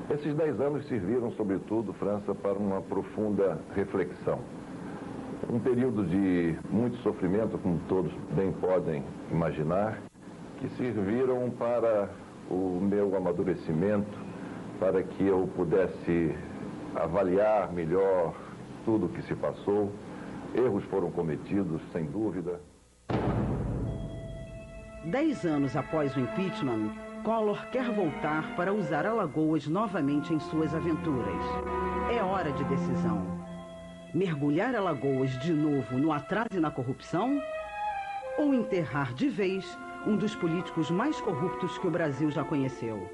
Esses 10 anos serviram, sobretudo, França, para uma profunda reflexão. Um período de muito sofrimento, como todos bem podem imaginar, que serviram para o meu amadurecimento, para que eu pudesse avaliar melhor tudo o que se passou. Erros foram cometidos, sem dúvida. 10 anos após o impeachment, Collor quer voltar para usar Alagoas novamente em suas aventuras. É hora de decisão. Mergulhar Alagoas de novo no atraso e na corrupção? Ou enterrar de vez um dos políticos mais corruptos que o Brasil já conheceu?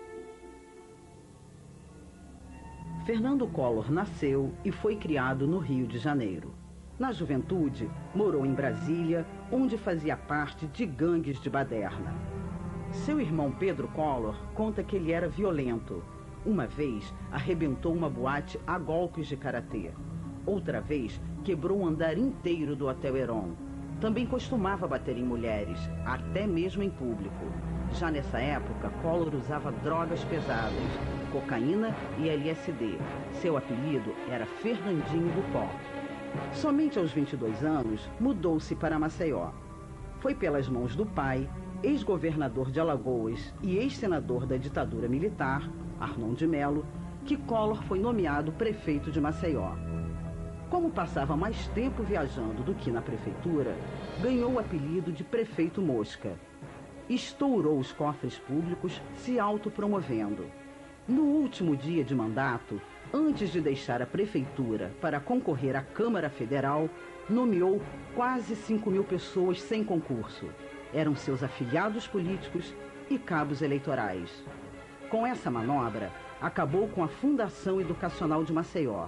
Fernando Collor nasceu e foi criado no Rio de Janeiro. Na juventude, morou em Brasília, onde fazia parte de gangues de baderna. Seu irmão Pedro Collor conta que ele era violento. Uma vez, arrebentou uma boate a golpes de karatê. Outra vez, quebrou o andar inteiro do Hotel Heron. Também costumava bater em mulheres, até mesmo em público. Já nessa época, Collor usava drogas pesadas, cocaína e LSD. Seu apelido era Fernandinho do Pó. Somente aos 22 anos, mudou-se para Maceió. Foi pelas mãos do pai, ex-governador de Alagoas e ex-senador da ditadura militar, Arnon de Melo, que Collor foi nomeado prefeito de Maceió. Como passava mais tempo viajando do que na prefeitura, ganhou o apelido de Prefeito Mosca. Estourou os cofres públicos, se autopromovendo. No último dia de mandato, antes de deixar a prefeitura para concorrer à Câmara Federal, nomeou quase 5.000 pessoas sem concurso. Eram seus afiliados políticos e cabos eleitorais. Com essa manobra, acabou com a Fundação Educacional de Maceió.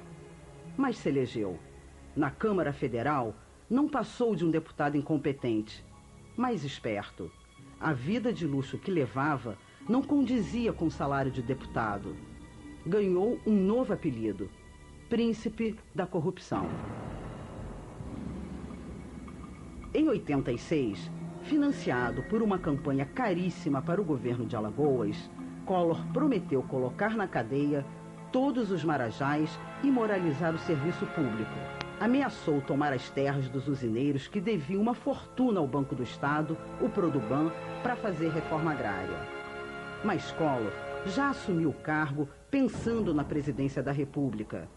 Mas se elegeu. Na Câmara Federal, não passou de um deputado incompetente, mas esperto. A vida de luxo que levava não condizia com o salário de deputado. Ganhou um novo apelido: Príncipe da Corrupção. Em 86, financiado por uma campanha caríssima para o governo de Alagoas, Collor prometeu colocar na cadeia todos os marajás e moralizar o serviço público. Ameaçou tomar as terras dos usineiros que deviam uma fortuna ao Banco do Estado, o Produban, para fazer reforma agrária. Mas Collor já assumiu o cargo pensando na presidência da República.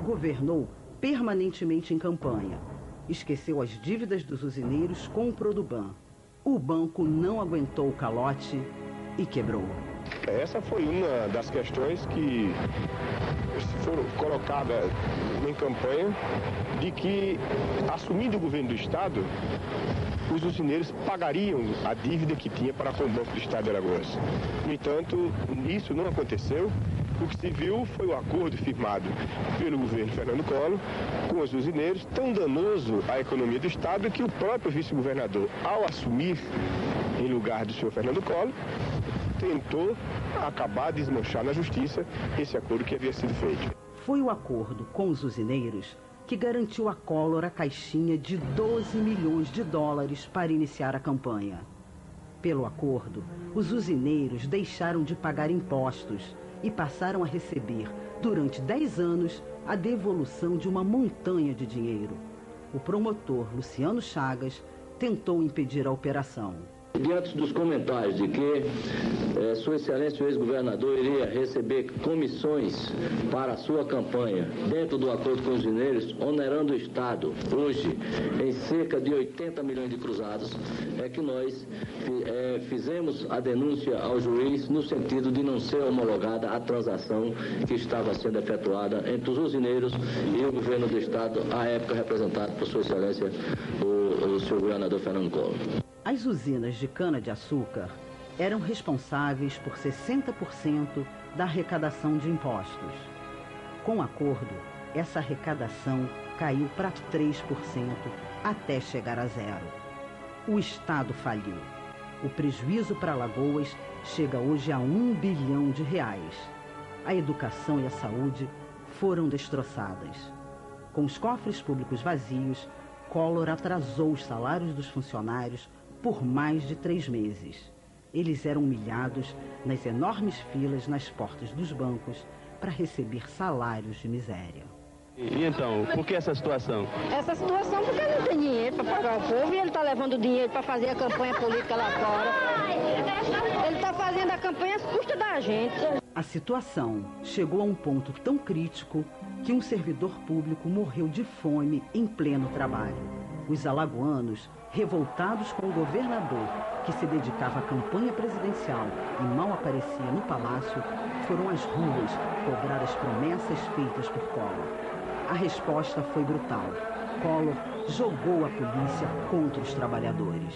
Governou permanentemente em campanha. Esqueceu as dívidas dos usineiros com o Produban. O banco não aguentou o calote e quebrou. Essa foi uma das questões que foram colocadas em campanha, de que, assumindo o governo do Estado, os usineiros pagariam a dívida que tinha para com o Banco do Estado de Alagoas. No entanto, isso não aconteceu. O que se viu foi o acordo firmado pelo governo Fernando Collor com os usineiros, tão danoso à economia do Estado que o próprio vice-governador, ao assumir em lugar do senhor Fernando Collor, tentou acabar, desmanchar na justiça esse acordo que havia sido feito. Foi o acordo com os usineiros que garantiu a Collor a caixinha de 12 milhões de dólares para iniciar a campanha. Pelo acordo, os usineiros deixaram de pagar impostos e passaram a receber, durante 10 anos, a devolução de uma montanha de dinheiro. O promotor Luciano Chagas tentou impedir a operação. Diante dos comentários de que Sua Excelência o ex-governador iria receber comissões para a sua campanha dentro do acordo com os mineiros, onerando o Estado hoje em cerca de 80 milhões de cruzados, é que nós fizemos a denúncia ao juiz no sentido de não ser homologada a transação que estava sendo efetuada entre os usineiros e o governo do Estado, à época representado por Sua Excelência o senhor governador Fernando Collor. As usinas de cana-de-açúcar eram responsáveis por 60% da arrecadação de impostos. Com o acordo, essa arrecadação caiu para 3% até chegar a zero. O Estado faliu. O prejuízo para Alagoas chega hoje a R$1 bilhão. A educação e a saúde foram destroçadas. Com os cofres públicos vazios, Collor atrasou os salários dos funcionários por mais de 3 meses. Eles eram humilhados nas enormes filas nas portas dos bancos para receber salários de miséria. E então, por que essa situação? Essa situação porque não tem dinheiro para pagar o povo e ele está levando dinheiro para fazer a campanha política lá fora. Ele está fazendo a campanha às custas da gente. A situação chegou a um ponto tão crítico que um servidor público morreu de fome em pleno trabalho. Os alagoanos, revoltados com o governador, que se dedicava à campanha presidencial e mal aparecia no palácio, foram às ruas cobrar as promessas feitas por Collor. A resposta foi brutal. Collor jogou a polícia contra os trabalhadores.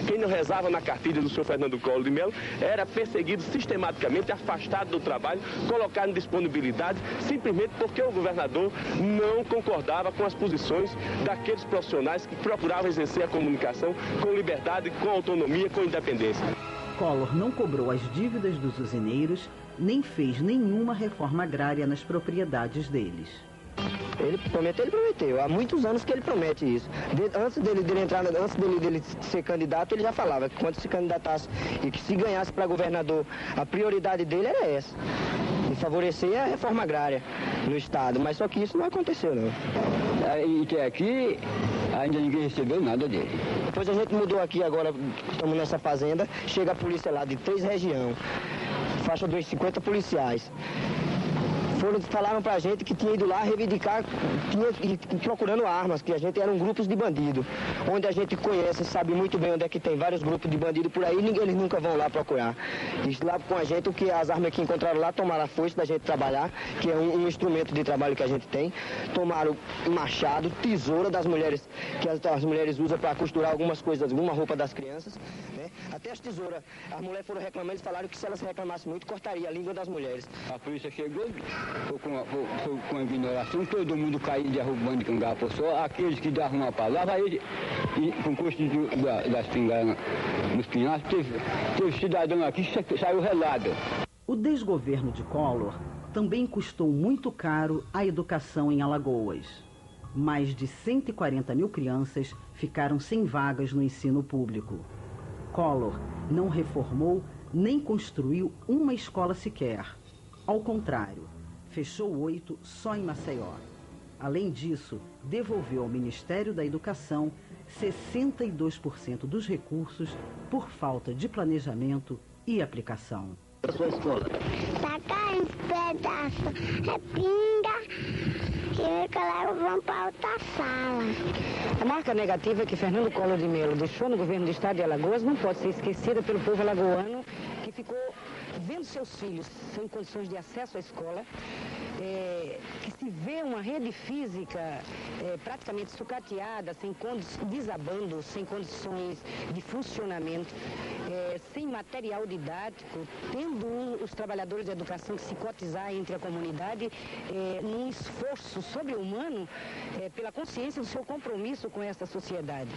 Quem não rezava na cartilha do senhor Fernando Collor de Mello era perseguido sistematicamente, afastado do trabalho, colocado em disponibilidade, simplesmente porque o governador não concordava com as posições daqueles profissionais que procuravam exercer a comunicação com liberdade, com autonomia, com independência. Collor não cobrou as dívidas dos usineiros, nem fez nenhuma reforma agrária nas propriedades deles. Ele prometeu. Há muitos anos que ele promete isso. Antes dele ser candidato, ele já falava que quando se candidatasse e que se ganhasse para governador, a prioridade dele era essa, de favorecer a reforma agrária no estado. Mas só que isso não aconteceu, não. E até aqui ainda ninguém recebeu nada dele. Depois a gente mudou aqui, agora estamos nessa fazenda, chega a polícia lá de 3 regiões, faixa dos 50 policiais. Falaram pra gente que tinha ido lá reivindicar, procurando armas, que a gente eram grupos de bandido. Onde a gente conhece, sabe muito bem onde é que tem vários grupos de bandido por aí, eles nunca vão lá procurar. Isso lá com a gente, o que as armas que encontraram lá, tomaram a foice da gente trabalhar, que é um instrumento de trabalho que a gente tem. Tomaram machado, tesoura das mulheres, que as mulheres usam para costurar algumas coisas, alguma roupa das crianças, né? Até as tesouras, as mulheres foram reclamando, eles falaram que se elas reclamassem muito, cortaria a língua das mulheres. A polícia chegou, com a ignoração, todo mundo caiu derrubando de cangaço, só aqueles que davam uma palavra, aí, com custo das pingadas nos pinhais, teve cidadão aqui que saiu relado. O desgoverno de Collor também custou muito caro a educação em Alagoas. Mais de 140 mil crianças ficaram sem vagas no ensino público. Collor não reformou nem construiu uma escola sequer. Ao contrário, fechou 8 só em Maceió. Além disso, devolveu ao Ministério da Educação 62% dos recursos por falta de planejamento e aplicação. A sua escola? Tá caindo pedaço, é pinga, e que vão para outra sala. A marca negativa que Fernando Collor de Mello deixou no governo do estado de Alagoas não pode ser esquecida pelo povo alagoano, que ficou vendo seus filhos sem condições de acesso à escola, que se vê uma rede física praticamente sucateada, desabando, sem condições de funcionamento, sem material didático, tendo os trabalhadores da educação que se cotizar entre a comunidade num esforço sobre-humano pela consciência do seu compromisso com essa sociedade.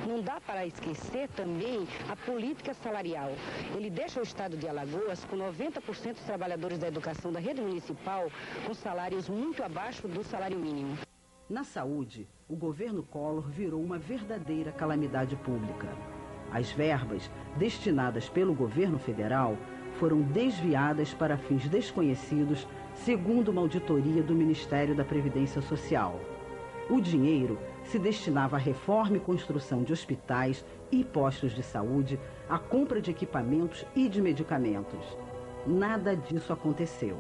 Não dá para esquecer também a política salarial. Ele deixa o estado de Alagoas com 90% dos trabalhadores da educação da rede municipal com salários muito abaixo do salário mínimo. Na saúde, o governo Collor virou uma verdadeira calamidade pública. As verbas destinadas pelo governo federal foram desviadas para fins desconhecidos, segundo uma auditoria do Ministério da Previdência Social. O dinheiro se destinava à reforma e construção de hospitais e postos de saúde, à compra de equipamentos e de medicamentos. Nada disso aconteceu.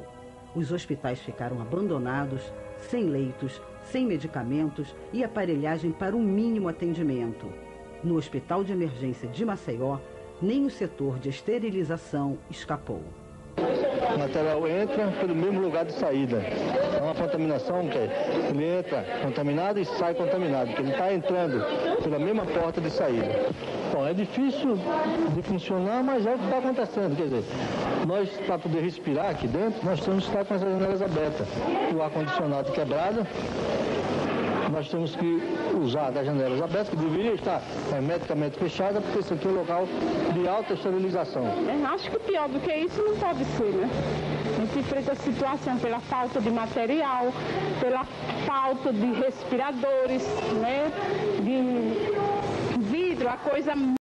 Os hospitais ficaram abandonados, sem leitos, sem medicamentos e aparelhagem para o mínimo atendimento. No Hospital de Emergência de Maceió, nem o setor de esterilização escapou. O material entra pelo mesmo lugar de saída. É uma contaminação que ele entra contaminado e sai contaminado, porque ele está entrando pela mesma porta de saída. Bom, é difícil de funcionar, mas é o que está acontecendo. Quer dizer, nós, para poder respirar aqui dentro, nós temos que estar com as janelas abertas. O ar-condicionado quebrado, nós temos que usar das janelas abertas, que deveria estar hermeticamente fechada, porque isso aqui é um local de alta esterilização. Acho que pior do que isso não pode ser, né? A gente enfrenta a situação pela falta de material, pela falta de respiradores, né? De vidro, a coisa